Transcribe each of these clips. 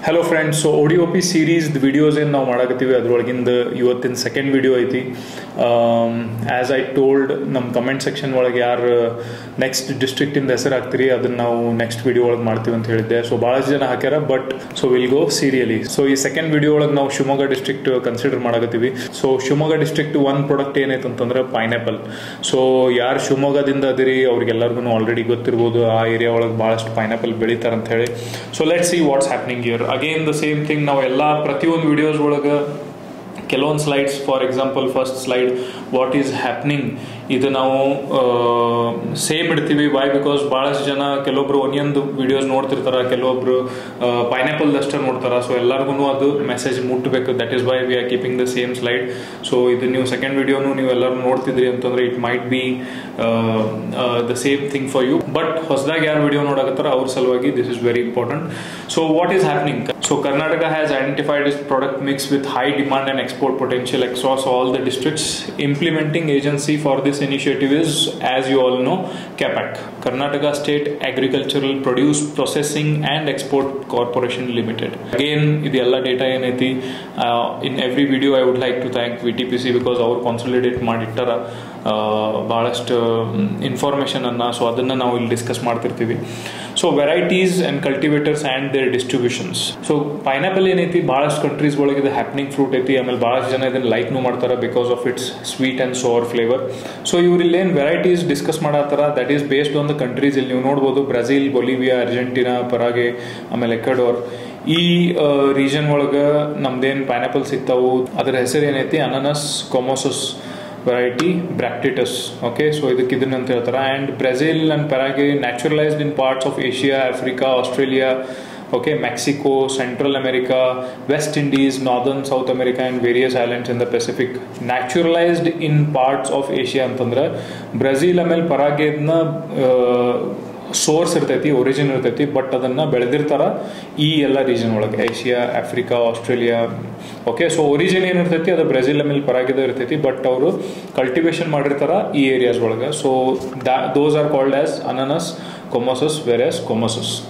Hello friends, so ODOP series the videos in now ಮಾಡಕತ್ತೀವಿ ಅದರೊಳಗಿಂದ ಇವತ್ತಿನ second video ಐತಿ. As I told ನಮ್ಮ comment section ಒಳಗೆ ಯಾರು next district ಇಂದ ಹೆಸರು ಹಾಕ್ತೀರಿ ಅದನ್ನ ನಾವು ನೆಕ್ಸ್ಟ್ ವಿಡಿಯೋ ಒಳಗೆ ಮಾಡ್ತೀವಿ ಅಂತ ಹೇಳಿದ್ದೆ. ಸೊ ಭಾಳಷ್ಟು ಜನ ಹಾಕ್ಯಾರ, but so will go serially. So ಈ ಸೆಕೆಂಡ್ ವಿಡಿಯೋ ಒಳಗೆ ನಾವು ಶಿವಮೊಗ್ಗ ಡಿಸ್ಟ್ರಿಕ್ಟ್ ಕನ್ಸಿಡರ್ ಮಾಡಕತ್ತೀವಿ. ಸೊ ಶಿವಮೊಗ್ಗ ಡಿಸ್ಟ್ರಿಕ್ಟ್ ಒಂದು ಪ್ರಾಡಕ್ಟ್ ಏನೈತೆ ಅಂತಂದ್ರೆ ಪೈನಾಪಲ್. ಸೊ ಯಾರು ಶಿವಮೊಗ್ಗದಿಂದ ಅದಿರಿ ಅವ್ರಿಗೆಲ್ಲರಿಗೂ ಆಲ್ರೆಡಿ ಗೊತ್ತಿರ್ಬೋದು ಆ ಏರಿಯಾ ಒಳಗೆ ಭಾಳಷ್ಟು ಪೈನಾಪಲ್ ಬೆಳಿತಾರೆ ಅಂತ ಹೇಳಿ. So let see what's happening here. Again the same thing, ನಾವು ಎಲ್ಲ ಪ್ರತಿಯೊಂದು ವಿಡಿಯೋಸ್ ಒಳಗೆ ಕೆಲವೊಂದು slides, for example first slide what is happening, ಇದು ನಾವು ಸೇಮ್ ಇಡ್ತೀವಿ. ವೈ? ಬಿಕಾಸ್ ಭಾಳಷ್ಟು ಜನ ಕೆಲವೊಬ್ರು ಒಂದೊಂದು ವಿಡಿಯೋಸ್ ನೋಡ್ತಿರ್ತಾರ, ಕೆಲವೊಬ್ರು ಪೈನಾಪಲ್ ಅಷ್ಟೇ ನೋಡ್ತಾರ. ಸೊ ಎಲ್ಲರಿಗೂ ಅದು ಮೆಸೇಜ್ ಮುಟ್ಟಬೇಕು. That is why we are keeping the same slide. So ಇದು ನೀವು ಸೆಕೆಂಡ್ ವಿಡಿಯೋನು ನೀವು ಎಲ್ಲರೂ ನೋಡ್ತಿದ್ರಿ ಅಂತಂದ್ರೆ it might be the same thing for you. But ಹೊಸದಾಗಿ ಯಾರು ವಿಡಿಯೋ ನೋಡಕತ್ತಾರ ಅವ್ರ ಸಲುವಾಗಿ this is very important. So what is happening? So Karnataka has identified its product mix with high demand and export potential across all the districts. Implementing agency for this initiative is, as you all know, KAPAC, Karnataka State Agricultural Produce Processing and Export Corporation Limited. Again, idella data ಏನೈತಿ, in every video I would like to thank VTPC because ಅವರು ಕಾನ್ಸೋಲಿಡೇಟ್ ಮಾಡಿಟ್ಟಾರ ಭಾಳಷ್ಟು information ಅನ್ನ. So ಅದನ್ನ ನಾವು ಇಲ್ಲಿ discuss ಮಾಡ್ತಿರ್ತೀವಿ. So varieties and cultivators and their distributions. So pineapple ಏನೈತಿ ಭಾಳಷ್ಟು ಕಂಟ್ರೀಸ್ ಒಳಗೆ ಹ್ಯಾಪ್ನಿಂಗ್ ಫ್ರೂಟ್ ಐತಿ. ಆಮೇಲೆ ಭಾಳಷ್ಟು ಜನ ಇದನ್ನ ಲೈಕ್ನು ಮಾಡ್ತಾರೆ because of its sweet and sour flavour. So ಇವ್ರು ಇಲ್ಲೇನು ವೆರೈಟೀಸ್ ಡಿಸ್ಕಸ್ ಮಾಡತ್ತಾರ that is based on the countries. ಇಲ್ಲಿ ನೀವು ನೋಡ್ಬೋದು ಬ್ರೆಜಿಲ್, ಬೊಲಿವಿಯಾ, ಅರ್ಜೆಂಟಿನಾ, ಪರಾಗೆ, ಆಮೇಲೆ ಎಕ್ವಡೋರ್. ಈ ರೀಜನ್ ಒಳಗೆ ನಮ್ದೇನು ಪೈನಾಪಲ್ ಸಿಗ್ತಾವು ಅದರ ಹೆಸರು ಏನೈತಿ ಅನಾನಸ್ ಕೊಮೋಸಸ್ variety bractetus. Okay, so ಇದಕ್ಕೆ ಇದನ್ನ ಅಂತ ಹೇಳ್ತಾರೆ. and Brazil and Paraguay naturalized in parts of Asia, Africa, Australia, okay, Mexico, Central America, West Indies, Northern South America and various islands in the Pacific. Naturalized in parts of Asia ಅಂತಂದ್ರೆ Brazil ಆಮೇಲೆ ಪರಾಗ್ವೇನ source ಇರ್ತೈತಿ, origin ಇರ್ತೈತಿ, but ಅದನ್ನ ಬೆಳೆದಿರ್ತಾರ ಈ ಎಲ್ಲ region ಒಳಗೆ, Asia, Africa, Australia. Okay, so origin ಏನಿರ್ತೈತಿ ಅದು ಬ್ರೆಜಿಲ್ ಆಮೇಲೆ ಪರಾಗ್ವೇದ ಇರ್ತೈತಿ, ಬಟ್ ಅವರು ಕಲ್ಟಿವೇಶನ್ ಮಾಡಿರ್ತಾರ ಈ ಏರಿಯಾಸ್ ಒಳಗೆ. So those are called as Ananas comosus, verus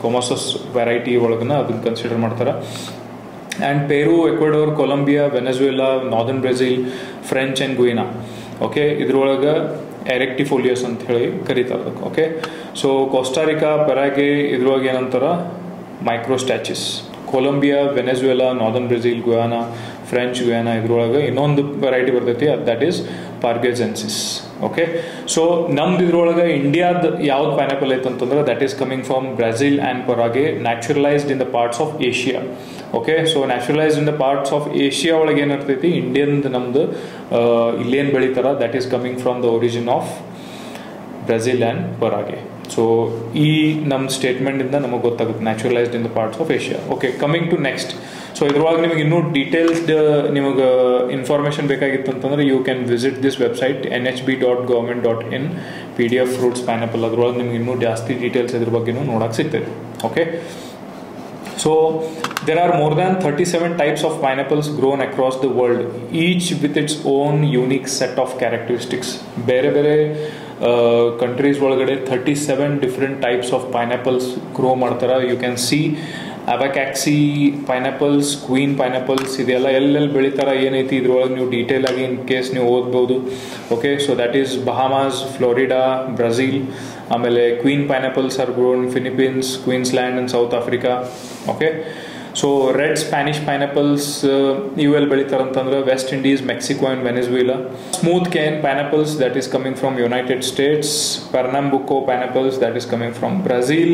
comosus variety ಒಳಗನ ಅದನ್ನ ಕನ್ಸಿಡರ್ ಮಾಡ್ತಾರೆ. And Peru, Ecuador, Colombia, Venezuela, northern Brazil, French and Guiana. Okay, ಇದ್ರೊಳಗೆ ಎರೆಕ್ಟಿಫೋಲಿಯಸ್ ಅಂತ ಹೇಳಿ ಕರೀತಾರೆ. ಓಕೆ, ಸೊ ಕೋಸ್ಟಾರಿಕಾ, ಪೆರಾಗೆ ಇದ್ರೊಳಗೆ ಏನಂತಾರ microstachys. Colombia, Venezuela, northern Brazil, Guyana, French Guiana ಇದ್ರೊಳಗೆ ಇನ್ನೊಂದು ವೆರೈಟಿ ಬರ್ತೈತಿ, that is parguazensis. Okay, so ನಮ್ದು ಇದ್ರೊಳಗೆ ಇಂಡಿಯಾದ ಯಾವ್ದು ಪೈನಾಪಲ್ ಐತೆ ಅಂತಂದ್ರೆ that is coming from Brazil and Paraguay, naturalised in the parts of Asia. Okay, so naturalised in the parts of Asia ಒಳಗೆ ಏನಿರ್ತೈತಿ ಇಂಡಿಯನ್ ನಮ್ದು ಇಲ್ಲೇನು ಬೆಳಿತಾರ that is coming from the origin of Brazil and Paraguay. So ಈ ನಮ್ಮ ಸ್ಟೇಟ್ಮೆಂಟಿಂದ ನಮಗೆ ಗೊತ್ತಾಗುತ್ತೆ naturalised in the parts of Asia. Okay, coming to next. So ಇದ್ರೊಳಗೆ ನಿಮಗೆ ಇನ್ನೂ ಡೀಟೇಲ್ಸ್ಡ್ ನಿಮಗೆ ಇನ್ಫಾರ್ಮೇಷನ್ ಬೇಕಾಗಿತ್ತು ಅಂತಂದ್ರೆ you can visit this website nhb.government.in PDF fruits pineapple. ಅದ್ರೊಳಗೆ ನಿಮ್ಗೆ ಇನ್ನೂ ಜಾಸ್ತಿ ಡೀಟೇಲ್ಸ್ ಇದ್ರ ಬಗ್ಗೆನೂ ನೋಡಕ್ಕೆ ಸಿಗ್ತೈತೆ. Okay, so there are more than 37 types of pineapples grown across the world, each with its own unique set of characteristics. ಬೇರೆ ಬೇರೆ ಕಂಟ್ರೀಸ್ ಒಳಗಡೆ 37 different types of pineapples grow ಮಾಡ್ತಾರೆ. You can see abacaxi pineapples, queen pineapples, ಇದೆಲ್ಲ ಎಲ್ಲೆಲ್ಲಿ ಬೆಳಿತಾರ ಏನೈತಿ ಇದ್ರೊಳಗೆ ನೀವು ಡೀಟೇಲ್ ಆಗಿ ಇನ್ ಕೇಸ್ ನೀವು ಓದ್ಬೋದು. Okay, so that is Bahamas, Florida, Brazil. ಆಮೇಲೆ queen pineapples are grown Philippines, Queensland and South Africa. Okay, so red Spanish pineapples ಇವೆಲ್ಲಿ ಬೆಳಿತಾರಂತಂದ್ರೆ West Indies, Mexico and Venezuela. Smooth cayenne pineapples that is coming from United States. Pernambuco pineapples that is coming from Brazil.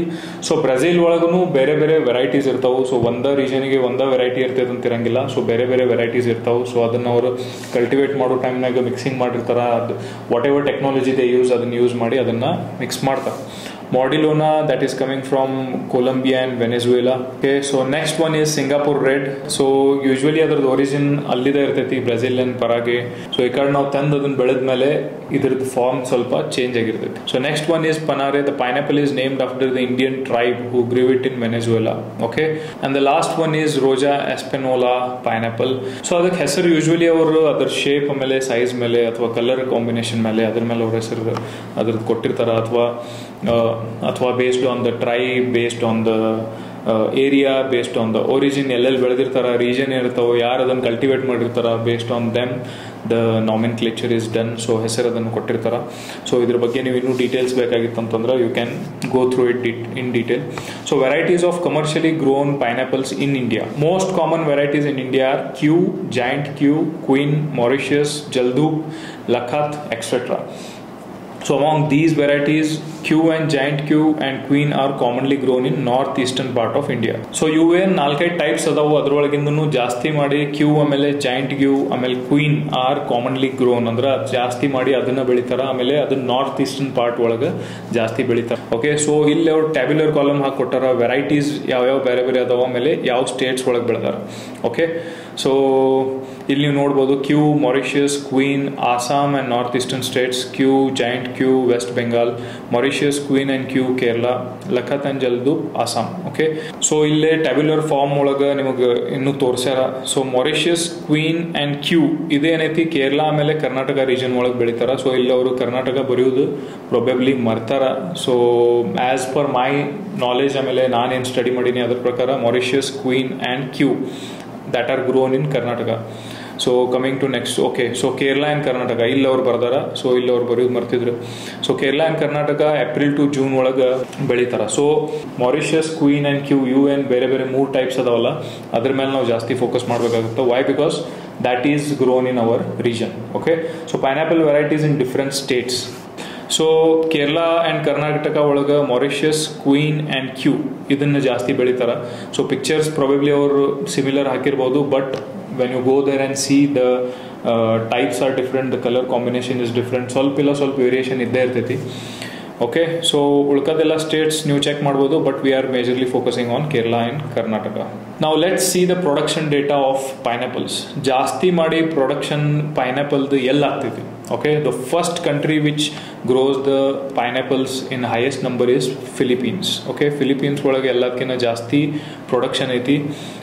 So Brazil ಒಳಗೂ ಬೇರೆ ಬೇರೆ varieties ಇರ್ತಾವೆ. So ಒಂದೇ ರೀಜನ್ಗೆ ಒಂದೇ variety ಇರ್ತೈತೆ ಅಂತ ಇರಂಗಿಲ್ಲ. ಸೊ ಬೇರೆ ಬೇರೆ ವೆರೈಟೀಸ್ ಇರ್ತಾವೆ. ಸೊ ಅದನ್ನು ಅವರು ಕಲ್ಟಿವೇಟ್ ಮಾಡೋ ಟೈಮ್ನಾಗ ಮಿಕ್ಸಿಂಗ್ ಮಾಡಿರ್ತಾರೆ. ಅದು ವಾಟ್ ಎವರ್ ಟೆಕ್ನಾಲಜಿ ದೇ ಅದನ್ನು ಯೂಸ್ ಮಾಡಿ ಅದನ್ನು ಮಿಕ್ಸ್ ಮಾಡ್ತಾರೆ. Modilona that is coming from Colombia and Venezuela. Okay, so next one is Singapore Red. So usually ಅದ್ರದ್ದು ಒರಿಜಿನ್ ಅಲ್ಲಿದೆ ಇರ್ತೈತಿ ಬ್ರೆಜಿಲ್ ಅಂಡ್ ಪರಾಗೆ. ಸೊ ಈ ಕಡೆ ನಾವು ತಂದು ಅದನ್ನ ಬೆಳೆದ ಮೇಲೆ ಇದ್ರದ್ದು ಫಾರ್ಮ್ ಸ್ವಲ್ಪ ಚೇಂಜ್ ಆಗಿರ್ತೈತಿ. So next one is Panare. The pineapple is named after the Indian tribe who grew it in Venezuela. Okay, and the last one is Roja Española pineapple. So ಅದಕ್ಕೆ ಹೆಸರು ಯೂಶುವಲಿ ಅವರು ಅದರ shape ಮೇಲೆ, size ಮೇಲೆ ಅಥವಾ colour combination ಮೇಲೆ ಅದ್ರ ಮೇಲೆ ಅವ್ರ ಹೆಸರು ಅದ್ರದ್ದು ಕೊಟ್ಟಿರ್ತಾರ, ಅಥವಾ based on the tribe, based on the area, based on the origin, ಎಲ್ಲೆಲ್ಲಿ ಬೆಳೆದಿರ್ತಾರ, ರೀಜನ್ ಇರ್ತಾವೆ, ಯಾರು ಅದನ್ನು ಕಲ್ಟಿವೇಟ್ ಮಾಡಿರ್ತಾರ, based on them the nomenclature is done. So ಹೆಸರು ಅದನ್ನು ಕೊಟ್ಟಿರ್ತಾರ. ಸೊ ಇದ್ರ ಬಗ್ಗೆ ನೀವು ಇನ್ನೂ ಡೀಟೇಲ್ಸ್ ಬೇಕಾಗಿತ್ತು ಅಂತಂದ್ರೆ you can go through it in detail. So varieties of commercially grown pineapples in India. Most common varieties in India are Kew, giant Kew, queen, Mauritius, Jaldhup, Lakhat, etc. So among these varieties, Q and Giant Q and Queen are commonly grown in northeastern part of India. So ಇವು ನಾಲ್ಕೈದು types ಅದಾವು, ಅದರೊಳಗಿಂದೂ ಜಾಸ್ತಿ ಮಾಡಿ Q ಆಮೇಲೆ Giant Q ಆಮೇಲೆ Queen R commonly grown, ಅಂದ್ರೆ ಜಾಸ್ತಿ ಮಾಡಿ ಅದನ್ನ ಬೆಳಿತಾರ. ಆಮೇಲೆ ಅದನ್ನ ನಾರ್ತ್ ಈಸ್ಟರ್ನ್ ಪಾರ್ಟ್ ಒಳಗೆ ಜಾಸ್ತಿ ಬೆಳಿತಾರೆ. ಓಕೆ, ಸೊ ಇಲ್ಲಿ ಅವ್ರು ಟ್ಯಾಬ್ಯುಲರ್ ಕಾಲಮ್ ಹಾಕಿ ಕೊಟ್ಟಾರ, ವೆರೈಟೀಸ್ ಯಾವ್ಯಾವ ಬೇರೆ ಬೇರೆ ಅದಾವ, ಆಮೇಲೆ ಯಾವ ಸ್ಟೇಟ್ಸ್ ಒಳಗೆ ಬೆಳೆದಾರ. ಓಕೆ, ಸೊ ಇಲ್ಲಿ ನೀವು ನೋಡ್ಬೋದು Kew, Mauritius, queen, Assam and north eastern states, Kew, giant Kew, West Bengal, Mauritius, queen and Kew, Kerala, Lakhat and Jaldhup, Assam. Okay, so ಇಲ್ಲೇ ಟ್ಯಾಬ್ಯುಲರ್ ಫಾರ್ಮ್ ಒಳಗೆ ನಿಮಗೆ ಇನ್ನೂ ತೋರಿಸ್ಯಾರ. So Mauritius, queen and Kew ಇದೇನೈತಿ ಕೇರಳ ಆಮೇಲೆ ಕರ್ನಾಟಕ ರೀಜನ್ ಒಳಗೆ ಬೆಳಿತಾರ. ಸೊ ಇಲ್ಲಿ ಅವರು ಕರ್ನಾಟಕ ಬರೆಯೋದು ಪ್ರೊಬೆಬ್ಲಿ ಮರ್ತಾರ. So as per my knowledge ಆಮೇಲೆ ನಾನೇನು ಸ್ಟಡಿ ಮಾಡೀನಿ ಅದ್ರ ಪ್ರಕಾರ Mauritius, queen and Kew that are grown in Karnataka. So coming to next, okay, so Kerala and Karnataka ಇಲ್ಲಿ ಅವ್ರು ಬರ್ದಾರ. ಸೊ ಇಲ್ಲಿ ಅವ್ರು ಬರೆಯೋದು ಮರ್ತಿದ್ರು. So Kerala and Karnataka April to June ಒಳಗೆ ಬೆಳಿತಾರ. So Mauritius, queen and Kew ಇವು ಏನು ಬೇರೆ ಬೇರೆ 3 ಟೈಪ್ಸ್ ಅದಾವಲ್ಲ, ಅದ್ರ ಮೇಲೆ ನಾವು ಜಾಸ್ತಿ ಫೋಕಸ್ ಮಾಡಬೇಕಾಗುತ್ತೆ. Why? Because that is grown in our region. Okay, so pineapple varieties in different states. So Kerala and Karnataka ಒಳಗೆ ಮಾರಿಷಿಯಸ್, ಕ್ವೀನ್ ಆ್ಯಂಡ್ ಕ್ಯೂ ಇದನ್ನು ಜಾಸ್ತಿ ಬೆಳಿತಾರೆ. ಸೊ ಪಿಕ್ಚರ್ಸ್ ಪ್ರಾಬಬ್ಲಿ ಅವರು ಸಿಮಿಲರ್ ಹಾಕಿರ್ಬೋದು, but when you go there and see the types are different, the colour combination is different, ಸ್ವಲ್ಪ variation ಇದ್ದೇ ಇರ್ತೈತಿ. Okay, so ಉಳ್ಕದೆಲ್ಲ ಸ್ಟೇಟ್ಸ್ ನೀವು ಚೆಕ್ ಮಾಡ್ಬೋದು, but we are majorly focusing on Kerala and Karnataka. ನಾವು let's see the production data of ಪೈನಾಪಲ್ಸ್. ಜಾಸ್ತಿ ಮಾಡಿ production ಪೈನಾಪಲ್ದು ಎಲ್ಲ ಆಗ್ತೈತಿ. Okay, the first country which grows the pineapples in highest number is Philippines. Okay, Philippines ಒಳಗೆ ಎಲ್ಲದಕ್ಕಿಂತ ಜಾಸ್ತಿ ಪ್ರೊಡಕ್ಷನ್ ಐತಿ.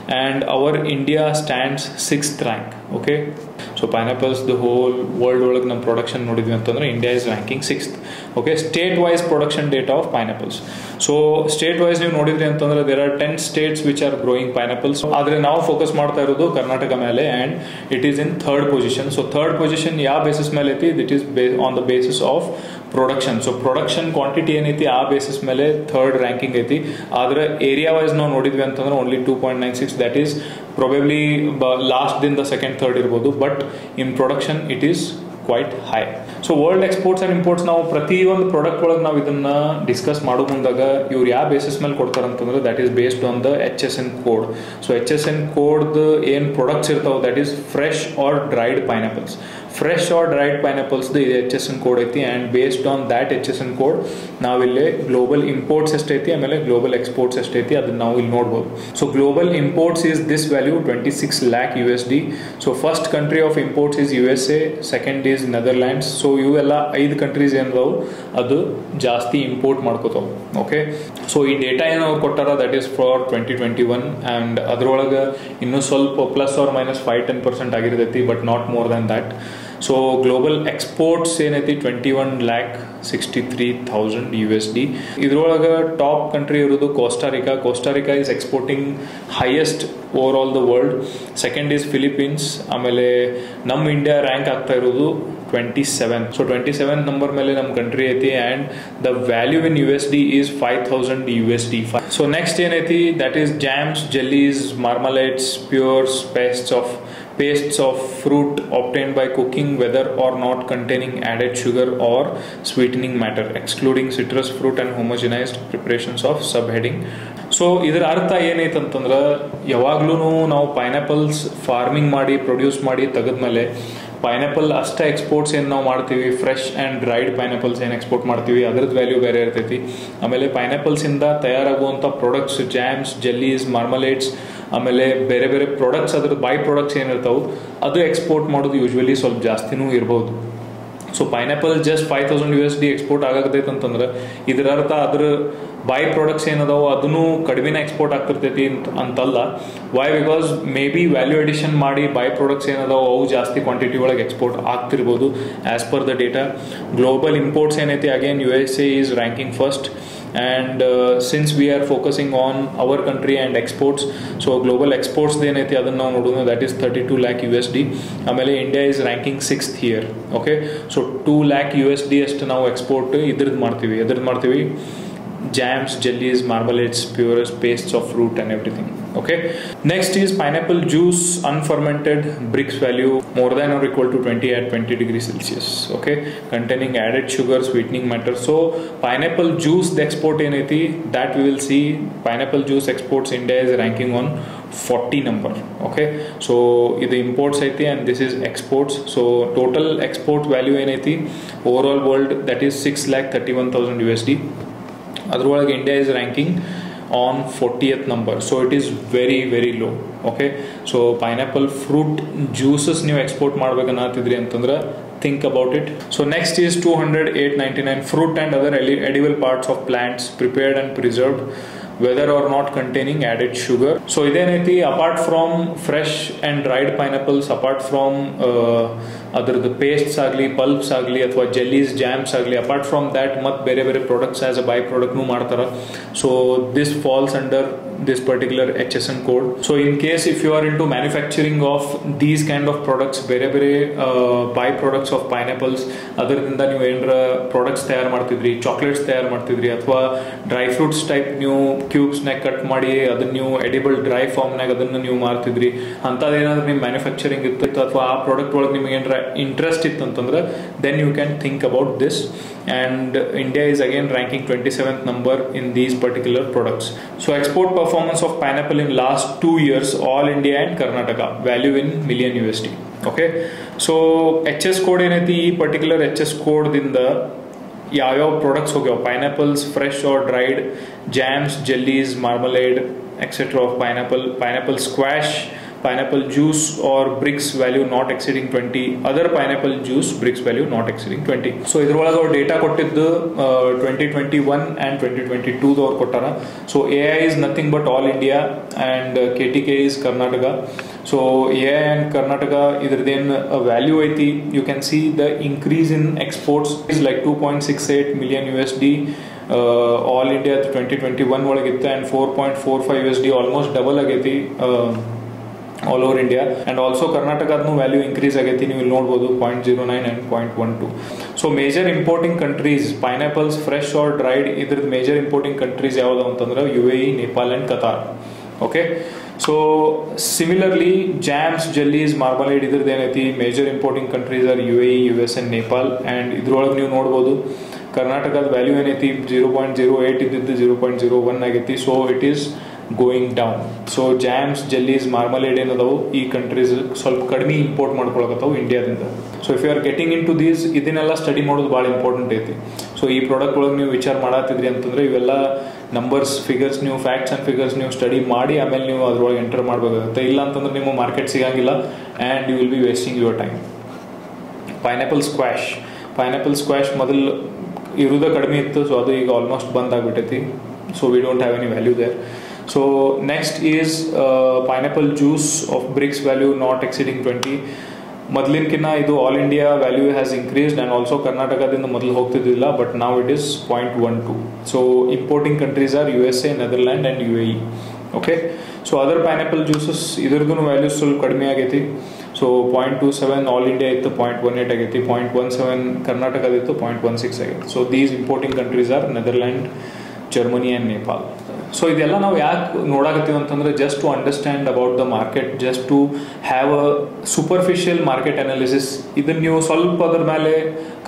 and our India stands 6th rank. Okay, so pineapples the whole world ಒಳಗೆ ನಮ್ಮ ಪ್ರೊಡಕ್ಷನ್ ನೋಡಿದ್ವಿ ಅಂತಂದ್ರೆ India is ranking 6th. Okay, state wise production data of pineapples. So state wise ನೀವು ನೋಡಿದ್ರಿ ಅಂತಂದ್ರೆ there are 10 states which are growing pineapples. ಆದ್ರೆ ನಾವು focus ಮಾಡ್ತಾ ಇರೋದು ಕರ್ನಾಟಕ ಮೇಲೆ, and it is in 3rd position. So 3rd position ಯಾವ basis ಮೇಲೆ ಐತಿ? It is based on the basis of production. So production quantity ಏನೈತಿ ಆ ಬೇಸಿಸ್ ಮೇಲೆ 3rd ರ್ಯಾಂಕಿಂಗ್ ಐತಿ. ಆದ್ರೆ ಏರಿಯಾ ವೈಸ್ ನಾವು ನೋಡಿದ್ವಿ ಅಂತಂದ್ರೆ only 2.96, that is probably last ದಿಂದ 2nd 3rd ಇರ್ಬೋದು, but in production it is quite high. So world exports and imports ನಾವು ಪ್ರತಿಯೊಂದು ಪ್ರಾಡಕ್ಟ್ ಒಳಗೆ ನಾವು ಇದನ್ನ ಡಿಸ್ಕಸ್ ಮಾಡೋ ಮುಂದಾಗ ಇವ್ರು ಯಾವ ಬೇಸಿಸ್ ಮೇಲೆ ಕೊಡ್ತಾರೆ ಅಂತಂದ್ರೆ that is based on the HSN code. So HSN code ಏನು ಪ್ರಾಡಕ್ಟ್ಸ್ ಇರ್ತಾವೆ that is fresh or dried pineapples. Fresh or dried pineapples ಇದು HSN ಕೋಡ್ ಐತಿ, and based on that HSN code ನಾವಿಲ್ಲಿ ಗ್ಲೋಬಲ್ ಇಂಪೋರ್ಟ್ಸ್ ಎಷ್ಟೈತಿ ಆಮೇಲೆ global exports ಎಷ್ಟೈತಿ ಅದನ್ನ ನಾವು ಇಲ್ಲಿ ನೋಡ್ಬೋದು. So global imports is this value 26 lakh USD. So first country of imports is USA, second is Netherlands. So ಇವೆಲ್ಲ 5 ಕಂಟ್ರೀಸ್ ಏನದಾವು ಅದು ಜಾಸ್ತಿ ಇಂಪೋರ್ಟ್ ಮಾಡ್ಕೋತಾವೆ. ಓಕೆ, ಸೊ ಈ ಡೇಟಾ ಏನು ಅವ್ರು ಕೊಟ್ಟಾರ ದಟ್ ಈಸ್ ಫಾರ್ 2021, ಆ್ಯಂಡ್ ಅದರೊಳಗೆ ಇನ್ನೂ ಸ್ವಲ್ಪ ಪ್ಲಸ್ ಆರ್ ಮೈನಸ್ 5-10% ಆಗಿರ್ತೈತಿ, but not more than that. So global exports ಏನೈತಿ 21,63,000 USD. ಇದ್ರೊಳಗೆ ಟಾಪ್ ಕಂಟ್ರಿ ಇರೋದು Costa Rica. Costa Rica is exporting highest over all the world. Second is Philippines. ಆಮೇಲೆ ನಮ್ಮ ಇಂಡಿಯಾ ರ್ಯಾಂಕ್ ಆಗ್ತಾ ಇರೋದು 27. ಸೊ 27 ನಂಬರ್ ಮೇಲೆ ನಮ್ಮ ಕಂಟ್ರಿ ಐತಿ, and the value in USD is 5,000 USD. So next ಏನೈತಿ that is jams, jellies, marmalades, purees, pastes of fruit obtained by cooking, whether or not containing added sugar or sweetening matter, excluding citrus fruit and homogenized preparations of subheading. So ಇದರ ಅರ್ಥ ಏನೈತೆ ಅಂತಂದ್ರೆ ಯಾವಾಗ್ಲೂ ನಾವು ಪೈನಾಪಲ್ಸ್ farming ಮಾಡಿ produce ಮಾಡಿ ತೆಗೆದ್ಮೇಲೆ pineapple ಅಷ್ಟೇ exports ಏನು ನಾವು ಮಾಡ್ತೀವಿ, ಫ್ರೆಶ್ ಆ್ಯಂಡ್ ಡ್ರೈಡ್ ಪೈನಾಪಲ್ಸ್ ಏನು ಎಕ್ಸ್ಪೋರ್ಟ್ ಮಾಡ್ತೀವಿ ಅದ್ರದ್ದು ವ್ಯಾಲ್ಯೂ ಬೇರೆ ಇರ್ತೈತಿ. ಆಮೇಲೆ ಪೈನಾಪಲ್ಸಿಂದ ತಯಾರಾಗುವಂಥ ಪ್ರಾಡಕ್ಟ್ಸ್, ಜಾಮ್ಸ್, ಜೆಲ್ಲೀಸ್, ಮಾರ್ಮಲೇಡ್ಸ್, ಆಮೇಲೆ ಬೇರೆ ಬೇರೆ ಪ್ರಾಡಕ್ಟ್ಸ್ ಅದ್ರ ಬೈ ಪ್ರಾಡಕ್ಟ್ಸ್ ಏನಿರ್ತಾವೆ ಅದು ಎಕ್ಸ್ಪೋರ್ಟ್ ಮಾಡೋದು ಯೂಶ್ವಲಿ ಸ್ವಲ್ಪ ಜಾಸ್ತಿನೂ ಇರ್ಬೋದು. So pineapple just 5,000 USD export ಆಗತೈತೆ ಅಂತಂದ್ರೆ ಇದರ ಅರ್ಥ ಅದ್ರ ಬೈ ಪ್ರಾಡಕ್ಟ್ಸ್ ಏನದಾವು ಅದನ್ನು ಕಡಿಮೆನೇ ಎಕ್ಸ್ಪೋರ್ಟ್ ಆಗ್ತಿರ್ತೈತಿ ಅಂತಲ್ಲ. Why? Because may be value addition ಮಾಡಿ ಬೈ ಪ್ರಾಡಕ್ಟ್ಸ್ ಏನದಾವು ಅವು ಜಾಸ್ತಿ ಕ್ವಾಂಟಿಟಿ ಒಳಗೆ ಎಕ್ಸ್ಪೋರ್ಟ್ ಆಗ್ತಿರ್ಬೋದು as per the data. Global imports ಏನೈತಿ again USA is ranking first, and since we are focusing on our country and exports, so global exports ಏನೈತಿ ಅದನ್ನ ನಾವು ನೋಡೋಣ, that is 32 lakh USD. ಆಮೇಲೆ India is ranking 6th here. Okay, so 2 lakh USD ಅಷ್ಟು ನಾವು export ಇದ್ರದ್ದು ಮಾಡ್ತೀವಿ jams, jellies, marmalades, purées, pastes of fruit and everything. Okay, next is pineapple juice unfermented, Brix value more than or equal to 20 at 20 degrees Celsius. Okay, containing added sugar, sweetening matter. So pineapple juice the export ಏನೈತಿ that we will see. Pineapple juice exports India is ranking on 40 number. Okay, so ಇದು imports ಐತಿ and this is exports. So total export value ಏನೈತಿ overall world, that is 6,31,000 USD. ಅದರೊಳಗೆ India is ranking on 40th number, so it is very very low. Okay, so pineapple fruit juices ನೀವು export ಮಾಡ್ಬೇಕನ್ನತ್ತಿದ್ರಿ ಅಂತಂದ್ರೆ think about it. So next is 208.99 fruit and other edible parts of plants prepared and preserved, whether or not containing added sugar. So idenaithi apart from fresh and dried pineapples, apart from the pastes agli, pulps agli, athwa jellies, jams agli, apart from that mat bere products as a byproduct nu ಮಾಡ್ತಾರ. So this falls under this particular HSN code. So in case if you are into manufacturing of these kind of products, bere byproducts of pineapples, ಅದರಿಂದ ನೀವು ಏನರ products ತಯಾರು ಮಾಡ್ತಿದ್ರಿ, chocolates ತಯಾರು ಮಾಡ್ತಿದ್ರಿ, ಅಥವಾ dry fruits type ನೀವು ಕ್ಯೂಬ್ಸ್ನಾಗ ಕಟ್ ಮಾಡಿ ಅದನ್ನ ನೀವು ಎಡಿಬಲ್ ಡ್ರೈ ಫಾರ್ಮ್ನಾಗ ಅದನ್ನು ನೀವು ಮಾರ್ತಿದ್ರಿ, ಅಂಥದ್ದೇನಾದ್ರೂ ನಿಮ್ಮ ಮ್ಯಾನುಫ್ಯಾಕ್ಚರಿಂಗ್ ಇತ್ತು ಅಥವಾ ಆ ಪ್ರಾಡಕ್ಟ್ ಒಳಗೆ ನಿಮಗೆ ಏನರ ಇಂಟ್ರೆಸ್ಟ್ ಇತ್ತು ಅಂತಂದ್ರೆ then you can think about this. And India is again ranking 27th number in these particular products. So export performance of pineapple in last 2 years, all India and Karnataka, value in million USD. Okay, so HS code ಏನೈತಿ, ಈ particular HS code ದಿಂದ ಯಾವ್ಯಾವ products ಹೋಗ್ಯಾವ, pineapples fresh or dried, jams, jellies, marmalade, etc. of pineapple squash, pineapple juice or Brix value not exceeding 20, other pineapple juice Brix value not exceeding 20. So ಇದ್ರೊಳಗೆ ಅವ್ರು data ಕೊಟ್ಟಿದ್ದು 2021 and 2022 ಅವ್ರು ಕೊಟ್ಟಾರ. So AI is nothing but all India and KTK is Karnataka. So AI and Karnataka idraden value ಐತಿ, you can see the increase in exports is like 2.68 million USD. All India 2021 ಒಳಗಿತ್ತು and 4.45 USD, almost double ಆಗೈತಿ all over India. And also Karnataka's value increase agaithi, you will ನೋಡಬಹುದು 0.09 and 0.12. So major importing countries pineapples fresh or dried, either major importing countries ಯಾವುದು ಅಂತಂದ್ರೆ UAE, Nepal and Qatar. Okay, so similarly jams, jellies, marmalade ಇದ್ರದ್ದು ಏನೈತಿ major importing countries are UAE, US and Nepal. and ಇದ್ರೊಳಗೆ ನೀವು ನೋಡಬಹುದು ಕರ್ನಾಟಕದ value ಏನೈತಿ 0.08 ಇದ್ದಿದ್ದು 0.01 ಆಗೈತಿ. so it is going down. So jams, jellies, marmalade ಏನದಾವು ಈ ಕಂಟ್ರೀಸ್ ಸ್ವಲ್ಪ ಕಡಿಮೆ ಇಂಪೋರ್ಟ್ ಮಾಡ್ಕೊಳಕತ್ತಾವು ಇಂಡಿಯಾದಿಂದ. So if you are getting into these, ಇದನ್ನೆಲ್ಲ ಸ್ಟಡಿ ಮಾಡೋದು ಭಾಳ ಇಂಪಾರ್ಟೆಂಟ್ ಐತಿ. ಸೊ ಈ ಪ್ರಾಡಕ್ಟ್ ಒಳಗೆ ನೀವು ವಿಚಾರ ಮಾಡತ್ತಿದ್ರಿ ಅಂತಂದ್ರೆ ಇವೆಲ್ಲ ನಂಬರ್ಸ್, ಫಿಗರ್ಸ್, ನೀವು ಫ್ಯಾಕ್ಟ್ಸ್ ಅಂಡ್ ಫಿಗರ್ಸ್ ನೀವು ಸ್ಟಡಿ ಮಾಡಿ ಆಮೇಲೆ ನೀವು ಅದ್ರೊಳಗೆ ಎಂಟರ್ ಮಾಡಬೇಕಾಗುತ್ತೆ. ಇಲ್ಲ ಅಂತಂದ್ರೆ ನಿಮ್ಮ ಮಾರ್ಕೆಟ್ ಸಿಗಂಗಿಲ್ಲ and you will be wasting your time. Pineapple squash ಮೊದಲು ಇರುವುದೇ ಕಡಿಮೆ ಇತ್ತು, ಸೊ ಅದು ಈಗ ಆಲ್ಮೋಸ್ಟ್ ಬಂದ್ ಆಗಿಬಿಟ್ಟೈತಿ. So we don't have any value there. So next is pineapple juice of Brix value not exceeding 20. ಮೊದಲಿನಕಿನ್ನ ಇದು all India value has increased and also ಕರ್ನಾಟಕದಿಂದ ಮೊದಲು ಹೋಗ್ತಿದ್ದಿಲ್ಲ, ಬಟ್ ನಾವು it is 0.12. So importing countries R USA, Netherland and UAE. Okay, so other pineapple juices ಇದ್ರದ್ದು values ಸ್ವಲ್ಪ ಕಡಿಮೆ ಆಗೈತಿ. So 0.27 all India ಇತ್ತು, 0.18 ಆಗೈತಿ, 0.17 ಕರ್ನಾಟಕದಿತ್ತು, 0.16 ಆಗೈತಿ. So these importing countries are Netherland, Germany and Nepal. So ಇದೆಲ್ಲ ನಾವು ಯಾಕೆ ನೋಡಾಕತ್ತೀವಿ ಅಂತಂದ್ರೆ just to understand about the market, just to have a superficial market analysis. ಇದನ್ನು ನೀವು ಸ್ವಲ್ಪ ಅದ್ರ ಮೇಲೆ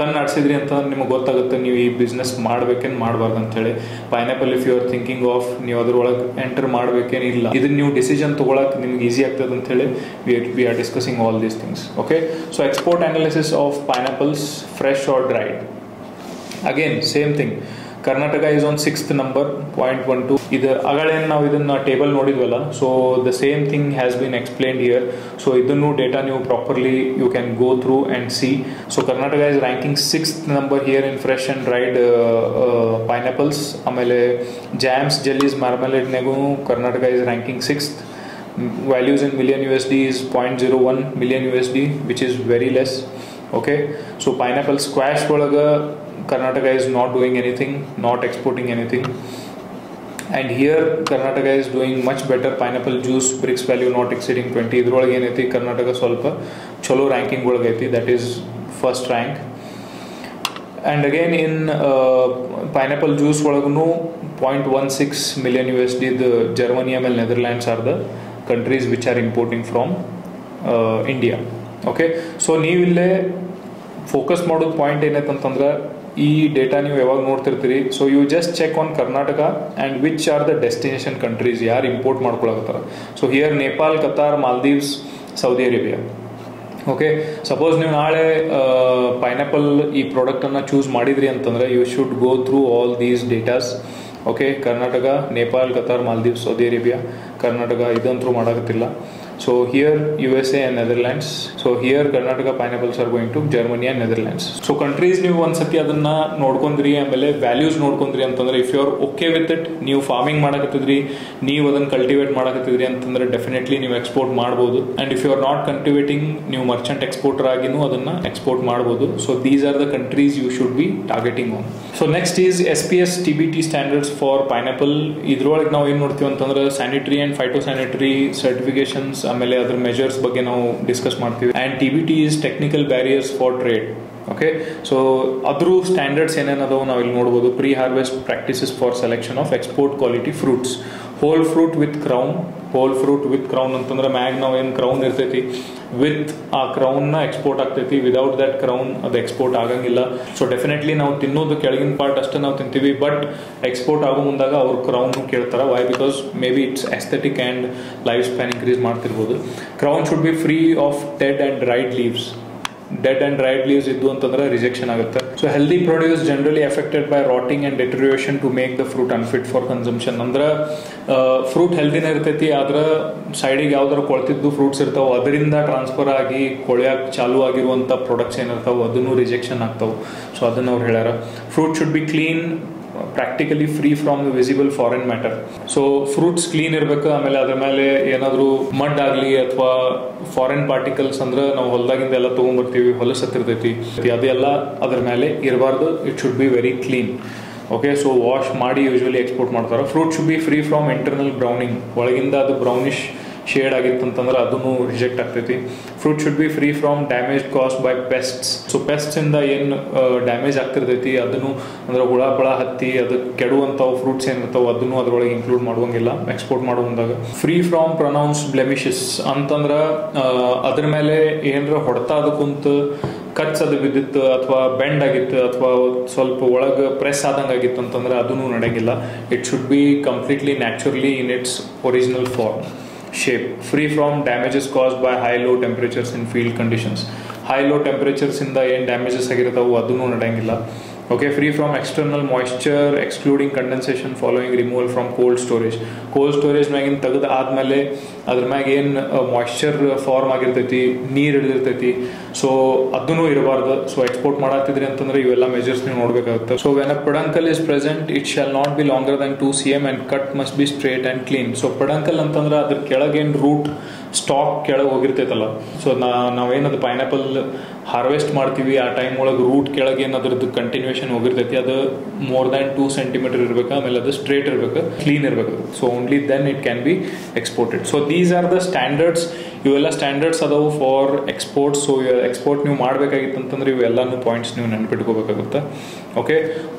ಕಣ್ಣಾಡಿಸಿದ್ರಿ ಅಂತಂದ್ರೆ ನಿಮಗೆ ಗೊತ್ತಾಗುತ್ತೆ ನೀವು ಈ ಬಿಸ್ನೆಸ್ ಮಾಡ್ಬೇಕೇನು ಮಾಡಬಾರ್ದು ಅಂತೇಳಿ. Pineapple if you are thinking of ನೀವು ಅದ್ರೊಳಗೆ ಎಂಟರ್ ಮಾಡ್ಬೇಕೇನಿಲ್ಲ, ಇದನ್ನು ನೀವು ಡಿಸಿಷನ್ ತೊಗೊಳಕ್ಕೆ ನಿಮ್ಗೆ ಈಸಿ ಆಗ್ತದೆ ಅಂತೇಳಿ we are discussing all these things. Okay, so export analysis of pineapples fresh or dried. Again same thing, Karnataka is on 6th number, 0.12. ಇದು ಅಗಳೇನು ನಾವು ಇದನ್ನ ಟೇಬಲ್ ನೋಡಿದ್ವಲ್ಲ, so the same thing has been explained here. So ಇದನ್ನು data ನೀವು properly you can go through and see. So Karnataka is ranking 6th number here in fresh and dried pineapples. ಆಮೇಲೆ jams, jellies, marmalade-ನಾಗೂ Karnataka is ranking 6th. Values in million USD is 0.01 million USD, which is very less. Okay, so pineapple squash ಒಳಗೆ Karnataka is not doing anything, not exporting anything. And here Karnataka is doing much better. Pineapple juice Brix value not exceeding 20. ಇದ್ರೊಳಗೆ ಏನೈತಿ ಕರ್ನಾಟಕ ಸ್ವಲ್ಪ ಚಲೋ ranking ಒಳಗೆ ಐತಿ, that is first rank. And again in pineapple juice ಒಳಗೂ 0.16 million USD, the Germany and Netherlands are the countries which are importing from India. Okay, so ನೀವಿಲ್ಲೇ focus ಮಾಡೋದು point ಏನೈತಂತಂದ್ರೆ ಈ ಡೇಟಾ ನೀವು ಯಾವಾಗ ನೋಡ್ತಿರ್ತೀರಿ, so you just check on Karnataka and which are the destination countries, ಯಾರು import ಮಾಡ್ಕೊಳಕತ್ತಾರ. So here Nepal, Qatar, Maldives, Saudi Arabia. Okay, suppose ನೀವು ನಾಳೆ ಪೈನಾಪಲ್ ಈ ಪ್ರಾಡಕ್ಟನ್ನು ಚೂಸ್ ಮಾಡಿದ್ರಿ ಅಂತಂದ್ರೆ you should go through all these datas. Okay, Karnataka, Nepal, Qatar, Maldives, Saudi Arabia, Karnataka ಇದಂತರೂ ಮಾಡೋಕತ್ತಿಲ್ಲ. So here USA and Netherlands. So here Karnataka pineapples are going to Germany and Netherlands. So countries ನೀವು ಒಂದ್ಸತಿ ಅದನ್ನ ನೋಡ್ಕೊಂಡ್ರಿ, ಆಮೇಲೆ ವ್ಯಾಲ್ಯೂಸ್ ನೋಡ್ಕೊಂಡ್ರಿ ಅಂತಂದ್ರೆ if you are okay with it, ನೀವು farming ಮಾಡಕತ್ತಿದ್ರಿ, ನೀವು ಅದನ್ನ ಕಲ್ಟಿವೇಟ್ ಮಾಡಕತ್ತಿದ್ರಿ ಅಂತಂದ್ರೆ ಡೆಫಿನೆಟ್ಲಿ ನೀವು ಎಕ್ಸ್ಪೋರ್ಟ್ ಮಾಡ್ಬೋದು. And if you are not cultivating, ನೀವು ಮರ್ಚೆಂಟ್ ಎಕ್ಸ್ಪೋರ್ಟರ್ ಆಗಿನೂ ಅದನ್ನ ಎಕ್ಸ್ಪೋರ್ಟ್ ಮಾಡ್ಬೋದು. So these are the countries you should be targeting on. So next is SPS TBT standards for pineapple. ಇದ್ರೊಳಗೆ ನಾವು ಏನು ನೋಡ್ತೀವಿ ಅಂತಂದ್ರೆ ಸ್ಯಾನಿಟರಿ ಅಂಡ್ ಫೈಟೋಸ್ಯಾನಿಟರಿ ಸರ್ಟಿಫಿಕೇಶನ್ಸ್, ಆಮೇಲೆ ಅದ್ರ ಮೆಜರ್ಸ್ ಬಗ್ಗೆ ನಾವು ಡಿಸ್ಕಸ್ ಮಾಡ್ತೀವಿ. And TBT is technical barriers for trade. Okay, so ಅದ್ರ ಸ್ಟ್ಯಾಂಡರ್ಡ್ಸ್ ಏನೇನದವು ನಾವು ಇಲ್ಲಿ ನೋಡ್ಬೋದು. Pre harvest practices for selection of export quality fruits. Whole fruit with crown. Whole fruit with crown ಅಂತಂದ್ರೆ ಮ್ಯಾಗ್ ನಾವು ಏನು ಕ್ರೌನ್ ಇರ್ತೈತಿ, ವಿತ್ ಆ ಕ್ರೌನ್ನ ಎಕ್ಸ್ಪೋರ್ಟ್ ಆಗ್ತೈತಿ. ವಿದೌಟ್ ದಟ್ ಕ್ರೌನ್ ಅದು ಎಕ್ಸ್ಪೋರ್ಟ್ ಆಗಂಗಿಲ್ಲ. ಸೊ ಡೆಫಿನೆಟ್ಲಿ ನಾವು ತಿನ್ನೋದು ಕೆಳಗಿನ ಪಾರ್ಟ್ ಅಷ್ಟೇ ನಾವು ತಿಂತೀವಿ, ಬಟ್ ಎಕ್ಸ್ಪೋರ್ಟ್ ಆಗೋ ಮುಂದಾಗ ಅವ್ರು ಕ್ರೌನ್ ಕೇಳ್ತಾರೆ. Why? Because may be it's aesthetic and life span increase ಮಾಡ್ತಿರ್ಬೋದು. Crown should be free of dead and dried leaves. Dead and dried leaves ಇದ್ದು ಅಂತಂದ್ರೆ ರಿಜೆಕ್ಷನ್ ಆಗುತ್ತೆ. So healthy produce generally affected by rotting and deterioration to make the fruit unfit for consumption. ಅಂದ್ರೆ fruit ಹೆಲ್ದಿನ ಇರ್ತೈತಿ, ಆದ್ರೆ ಸೈಡಿಗೆ ಯಾವ್ದಾರು ಕೊಳ್ತಿದ್ದು fruits ಇರ್ತಾವೆ, ಅದರಿಂದ ಟ್ರಾನ್ಸ್ಫರ್ ಆಗಿ ಕೊಳೆಯಕ್ಕೆ ಚಾಲು ಆಗಿರುವಂಥ ಪ್ರಾಡಕ್ಟ್ಸ್ ಏನಿರ್ತಾವೆ ಅದನ್ನು ರಿಜೆಕ್ಷನ್ ಆಗ್ತಾವೆ. ಸೊ ಅದನ್ನು ಅವ್ರು ಹೇಳ್ಯಾರ. Fruit should be clean, practically free from the visible foreign matter. So fruits clean ಇರಬೇಕು. ಆಮೇಲೆ ಅದ್ರ ಮೇಲೆ ಏನಾದರೂ ಮಡ್ ಆಗಲಿ ಅಥವಾ ಫಾರಿನ್ ಪಾರ್ಟಿಕಲ್ಸ್ ಅಂದ್ರೆ ನಾವು ಹೊಲದಾಗಿಂದ ಎಲ್ಲ ತೊಗೊಂಡ್ಬರ್ತೀವಿ, ಹೊಲಸತ್ತಿರ್ತೈತಿ, ಅದೆಲ್ಲ ಅದ್ರ ಮೇಲೆ ಇರಬಾರ್ದು. It should be very clean. Okay, so wash ಮಾಡಿ ಯೂಶುವಲಿ ಎಕ್ಸ್ಪೋರ್ಟ್ ಮಾಡ್ತಾರೆ. Fruit should be free from internal Browning. ಒಳಗಿಂದ ಅದು ಬ್ರೌನಿಶ್ ಶೇಡ್ ಆಗಿತ್ತಂತಂದ್ರೆ ಅದನ್ನು ರಿಜೆಕ್ಟ್ ಆಗ್ತೈತಿ. Fruit should be free from damage caused by pests. So pests ಇಂದ ಏನು damage ಆಗ್ತಿರ್ತೈತಿ ಅದನ್ನು, ಅಂದ್ರೆ ಹುಳ ಹತ್ತಿ ಅದು ಕೆಡುವಂಥವು ಫ್ರೂಟ್ಸ್ ಏನಿರ್ತಾವೆ ಅದನ್ನು ಅದರೊಳಗೆ ಇನ್ಕ್ಲೂಡ್ ಮಾಡುವಂಗಿಲ್ಲ ಎಕ್ಸ್ಪೋರ್ಟ್ ಮಾಡುವಂದಾಗ. ಫ್ರೀ ಫ್ರಾಮ್ ಪ್ರೊನೌನ್ಸ್ಡ್ ಬ್ಲೆಮಿಶಸ್ ಅಂತಂದ್ರೆ ಅದ್ರ ಮೇಲೆ ಏನರ ಹೊಡೆತ ಅದು ಕುಂತು ಕಚ್ಚದು ಬಿದ್ದಿತ್ತು ಅಥವಾ ಬೆಂಡ್ ಆಗಿತ್ತು ಅಥವಾ ಸ್ವಲ್ಪ ಒಳಗೆ ಪ್ರೆಸ್ ಆದಂಗೆ ಆಗಿತ್ತು ಅಂತಂದ್ರೆ ಅದನ್ನು ನಡೆಯಂಗಿಲ್ಲ. It should be completely naturally in its original form, shape. Free from damages caused by high low temperatures in field conditions. High low temperatures ಇಂದ ಏನು ಡ್ಯಾಮೇಜಸ್ ಆಗಿರ್ತಾವೆ ಅದನ್ನು ನಡೆಯಂಗಿಲ್ಲ. Okay, free from external moisture excluding condensation following removal from cold storage. Cold storage ಮ್ಯಾಗಿನ ತೆಗೆದು ಆದಮೇಲೆ ಅದ್ರ ಮ್ಯಾಗ ಏನು ಮಾಯಿಶ್ಚರ್ ಫಾರ್ಮ್ ಆಗಿರ್ತೈತಿ, ನೀರು ಹಿಡಿದಿರ್ತೈತಿ, ಸೊ ಅದನ್ನು ಇರಬಾರ್ದು. ಸೊ ಎಕ್ಸ್ಪೋರ್ಟ್ ಮಾಡತ್ತಿದ್ರಿ ಅಂತಂದ್ರೆ ಇವೆಲ್ಲ ಮೆಜರ್ಸ್ ನೀವು ನೋಡಬೇಕಾಗುತ್ತೆ. So when a peduncle is present it shall not be longer than 2 cm and cut must be straight and clean. So peduncle ಅಂತಂದ್ರೆ ಅದ್ರ ಕೆಳಗೇನು ರೂಟ್ ಸ್ಟಾಕ್ ಕೆಳಗೆ ಹೋಗಿರ್ತೈತಲ್ಲ, ಸೊ ನಾವೇನದು ಪೈನಾಪಲ್ ಹಾರ್ವೆಸ್ಟ್ ಮಾಡ್ತೀವಿ ಆ ಟೈಮ್ ಒಳಗೆ ರೂಟ್ ಕೆಳಗೆ ಏನು ಅದ್ರದ್ದು ಕಂಟಿನ್ಯೂಷನ್ ಹೋಗಿರ್ತೈತಿ, ಅದು ಮೋರ್ ದ್ಯಾನ್ 2 cm ಇರಬೇಕು. ಆಮೇಲೆ ಅದು ಸ್ಟ್ರೇಟ್ ಇರಬೇಕು, ಕ್ಲೀನ್ ಇರಬೇಕು. So only then it can be exported. So these are the standards. ಇವೆಲ್ಲ ಸ್ಟ್ಯಾಂಡರ್ಡ್ಸ್ ಅದಾವು ಫಾರ್ ಎಕ್ಸ್ಪೋರ್ಟ್. ಸೊ ಎಕ್ಸ್ಪೋರ್ಟ್ ನೀವು ಮಾಡಬೇಕಾಗಿತ್ತು ಅಂತಂದ್ರೆ ಇವೆಲ್ಲನೂ ಪಾಯಿಂಟ್ಸ್ ನೀವು ನೆನ್ಪಿಟ್ಕೋಬೇಕಾಗುತ್ತೆ. Okay,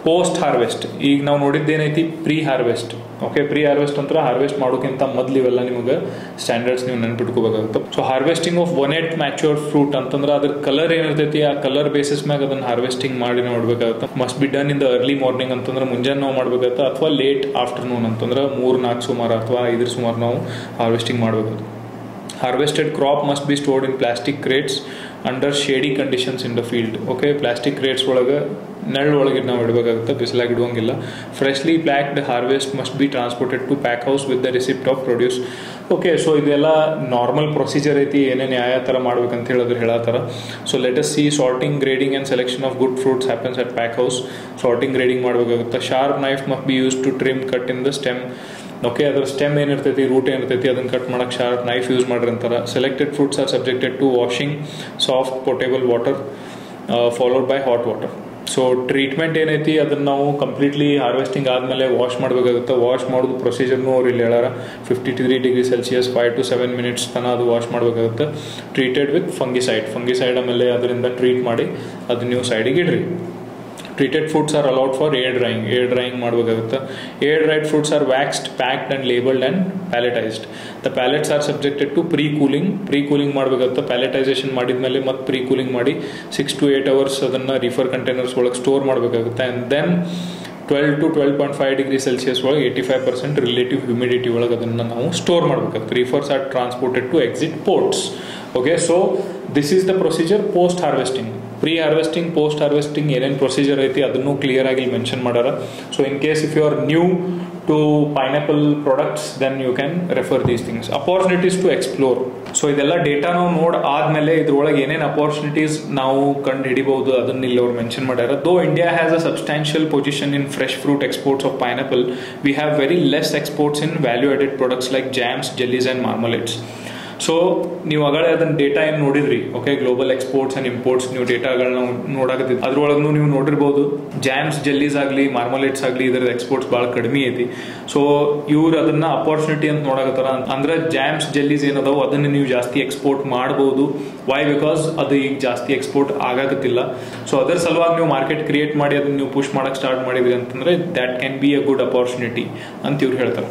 post harvest. ಈಗ ನಾವು ನೋಡಿದ್ದೇನೈತಿ pre harvest. Okay, pre harvest ಅಂತ ಹಾರ್ವೆಸ್ಟ್ ಮಾಡೋಕ್ಕಿಂತ ಮೊದಲು ಇವೆಲ್ಲ ನಿಮಗೆ ಸ್ಟ್ಯಾಂಡರ್ಡ್ಸ್ ನೀವು ನೆನ್ಪಿಟ್ಕೋಬೇಕಾಗುತ್ತೆ. So harvesting of 1/8 matured fruit ಅಂತಂದ್ರೆ ಅದ್ರ ಕಲರ್ ಏನಿರ್ತೈತಿ ಆ ಕಲರ್ ಬೇಸಿಸ್ ಮ್ಯಾಗ ಅದನ್ನ ಹಾರ್ವೆಸ್ಟಿಂಗ್ ಮಾಡಿ ನೋಡ್ಬೇಕಾಗುತ್ತೆ. Must be done in the early morning ಅಂತಂದ್ರೆ ಮುಂಜಾನೆ ನಾವು ಮಾಡ್ಬೇಕಾಗುತ್ತೆ, ಅಥವಾ ಲೇಟ್ ಆಫ್ಟರ್ನೂನ್ ಅಂತಂದ್ರೆ 3-4 ಸುಮಾರು ಅಥವಾ 5 ಸುಮಾರು ನಾವು ಹಾರ್ವೆಸ್ಟಿಂಗ್ ಮಾಡಬೇಕಾಗುತ್ತೆ. Harvested crop must be stored in plastic crates under shady conditions in the field. Okay, plastic crates ಒಳಗೆ ನೆರಳೊಳಗೆ ನಾವು ಇಡಬೇಕಾಗುತ್ತೆ, ಬಿಸಿಲಾಗಿ ಇಡುವಂಗಿಲ್ಲ. Freshly packed harvest must be transported to pack house with the receipt of produce. Okay, so ಇದೆಲ್ಲ normal procedure ಐತಿ, ಏನೇನು ಯಾವ ಥರ ಮಾಡ್ಬೇಕಂತ ಹೇಳಿದ್ರೆ ಹೇಳತ್ತಾರ. So let us see sorting, grading and selection of good fruits happens at pack house. Sorting, grading ಮಾಡಬೇಕಾಗುತ್ತೆ. Sharp knife must be use to trim cut in the stem. Okay, ಅದರ stem ಏನಿರ್ತೈತಿ, ರೂಟ್ ಏನಿರ್ತೈತಿ ಅದನ್ನು cut ಮಾಡೋಕ್ಕೆ sharp knife use ಮಾಡ್ರಿ ಅಂತಾರೆ. Selected fruits are subjected to washing soft portable water followed by hot water. So treatment ಏನೈತಿ ಅದನ್ನು ನಾವು ಕಂಪ್ಲೀಟ್ಲಿ ಹಾರ್ವೆಸ್ಟಿಂಗ್ ಆದಮೇಲೆ ವಾಶ್ ಮಾಡಬೇಕಾಗುತ್ತೆ. ವಾಶ್ ಮಾಡೋದು ಪ್ರೊಸೀಜರ್ನು ಅವ್ರು ಇಲ್ಲಿ ಹೇಳಾರ 53°C 5 to 7 minutes ತನಕ ಅದು ವಾಶ್ ಮಾಡಬೇಕಾಗುತ್ತೆ. ಟ್ರೀಟೆಡ್ ವಿತ್ ಫಂಗಿಸೈಡ್ ಆಮೇಲೆ ಅದರಿಂದ ಟ್ರೀಟ್ ಮಾಡಿ ಅದು ನೀವು ಸೈಡಿಗೆ ಇಡ್ರಿ. Treated foods are allowed for air drying ಮಾಡಬೇಕಾಗುತ್ತೆ. Air dried fruits are waxed, packed and labeled and palletized. The pallets are subjected to pre-cooling ಮಾಡಬೇಕಾಗುತ್ತೆ. palletization ಮಾಡಿದ್ಮೇಲೆ ಮತ್ತೆ pre-cooling ಮಾಡಿ 6 to 8 hours ಅದನ್ನು ರೀಫರ್ ಕಂಟೈನರ್ಸ್ ಒಳಗೆ ಸ್ಟೋರ್ ಮಾಡಬೇಕಾಗುತ್ತೆ. and then 12 to 12.5°C ಒಳಗೆ 85% relative humidity ಒಳಗೆ ಅದನ್ನು ನಾವು ಸ್ಟೋರ್ ಮಾಡಬೇಕಾಗುತ್ತೆ. Reefers are transported to exit ports. Okay, so this is the procedure post harvesting. Pre harvesting, post harvesting ಏನೇನು ಪ್ರೊಸೀಜರ್ ಐತಿ ಅದನ್ನು ಕ್ಲಿಯರ್ ಆಗಿ ಮೆನ್ಷನ್ ಮಾಡ್ಯಾರ. So in case if you are new to pineapple products then you can refer these things. Opportunities to explore. So ಇದೆಲ್ಲ data ನಾವು ನೋಡಿ ಆದ್ಮೇಲೆ ಇದ್ರೊಳಗೆ ಏನೇನು ಅಪಾರ್ಚುನಿಟೀಸ್ ನಾವು ಕಂಡು ಹಿಡಿಬಹುದು ಅದನ್ನ ಇಲ್ಲಿ ಅವ್ರು ಮೆನ್ಷನ್ ಮಾಡ್ಯಾರ. Though India has a substantial position in fresh fruit exports of pineapple, we have very less exports in value added products like jams, jellies and marmalades. So ನೀವು ಆಗಲೇ ಅದನ್ನ ಡೇಟಾ ಏನು ನೋಡಿದ್ರಿ, okay, global exports and imports ನೀವು ಡೇಟಾಗಳನ್ನ ನೋಡಾಕತ್ತಿದ್ವಿ. ಅದ್ರೊಳಗೂ ನೀವು ನೋಡಿರ್ಬೋದು jams, ಜೆಲ್ಲೀಸ್ ಆಗಲಿ, ಮಾರ್ಮಲೇಟ್ಸ್ ಆಗಲಿ ಇದರ ಎಕ್ಸ್ಪೋರ್ಟ್ಸ್ ಭಾಳ ಕಡಿಮೆ ಐತಿ. ಸೊ ಇವ್ರು ಅದನ್ನ ಅಪಾರ್ಚುನಿಟಿ ಅಂತ ನೋಡಕತ್ತಾರ. ಅಂದ್ರೆ ಜಾಮ್ಸ್, ಜೆಲ್ಲೀಸ್ ಏನದಾವು ಅದನ್ನ ನೀವು ಜಾಸ್ತಿ ಎಕ್ಸ್ಪೋರ್ಟ್ ಮಾಡ್ಬೋದು. ವೈ? ಬಿಕಾಸ್ ಅದು ಈಗ ಜಾಸ್ತಿ ಎಕ್ಸ್ಪೋರ್ಟ್ ಆಗಾಕತ್ತಿಲ್ಲ. ಸೊ ಅದರ ಸಲುವಾಗಿ ನೀವು ಮಾರ್ಕೆಟ್ ಕ್ರಿಯೇಟ್ ಮಾಡಿ ಅದನ್ನ ನೀವು ಪುಷ್ ಮಾಡಕ್ಕೆ ಸ್ಟಾರ್ಟ್ ಮಾಡಿದ್ರಿ ಅಂತಂದ್ರೆ that can be a good opportunity ಅಂತ ಇವ್ರು ಹೇಳ್ತಾರೆ.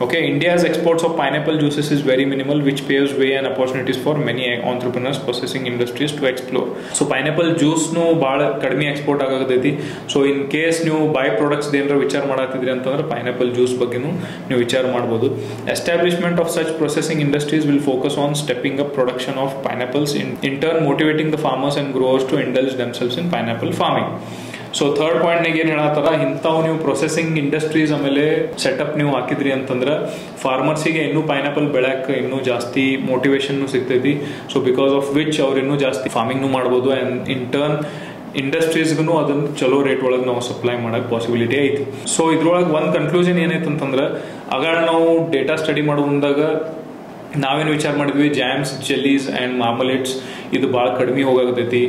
Okay, India's exports of pineapple juices is very minimal, which paves way and opportunities for many entrepreneurs, processing industries to explore. So pineapple juice nu bala kadmi export agagadaiti. So in case ನೀವು by products ಏನಾರ ವಿಚಾರ ಮಾಡತ್ತಿದ್ರಿ ಅಂತಂದ್ರೆ pineapple juice ಬಗ್ಗೆನೂ ನೀವು ವಿಚಾರ ಮಾಡಬಹುದು. Establishment of such processing industries will focus on stepping up production of pineapples, in turn motivating the farmers and growers to indulge themselves in pineapple farming. So third ಪಾಯಿಂಟ್ನಾಗ ಏನು ಹೇಳತ್ತಾರ, ಇಂಥವು ನೀವು ಪ್ರೊಸೆಸಿಂಗ್ ಇಂಡಸ್ಟ್ರೀಸ್ ಆಮೇಲೆ ಸೆಟಪ್ ನೀವು ಹಾಕಿದ್ರಿ ಅಂತಂದ್ರೆ ಫಾರ್ಮರ್ಸಿಗೆ ಇನ್ನೂ ಪೈನಾಪಲ್ ಬೆಳೆಯಕ್ಕೆ ಇನ್ನೂ ಜಾಸ್ತಿ ಮೋಟಿವೇಶನ್ನು ಸಿಗ್ತೈತಿ. ಸೊ ಬಿಕಾಸ್ ಆಫ್ ವಿಚ್ ಅವ್ರು ಇನ್ನೂ ಜಾಸ್ತಿ ಫಾರ್ಮಿಂಗ್ನು ಮಾಡ್ಬೋದು ಆ್ಯಂಡ್ ಇನ್ ಟರ್ನ್ ಇಂಡಸ್ಟ್ರೀಸ್ಗೂ ಅದನ್ನು ಚಲೋ ರೇಟ್ ಒಳಗೆ ನಾವು ಸಪ್ಲೈ ಮಾಡೋಕ್ಕೆ ಪಾಸಿಬಿಲಿಟಿ ಐತಿ. ಸೊ ಇದ್ರೊಳಗೆ ಒಂದು ಕನ್ಕ್ಲೂಷನ್ ಏನೈತೆ ಅಂತಂದ್ರೆ ಆಗ ನಾವು ಡೇಟಾ ಸ್ಟಡಿ ಮಾಡೋ ಮುಂದಾಗ ನಾವೇನು ವಿಚಾರ ಮಾಡಿದ್ವಿ, ಜಾಮ್ಸ್, ಜೆಲ್ಲೀಸ್ ಆ್ಯಂಡ್ ಮಾರ್ಮಲೇಟ್ಸ್ ಇದು ಭಾಳ ಕಡಿಮೆ ಹೋಗಾಕತೈತಿ,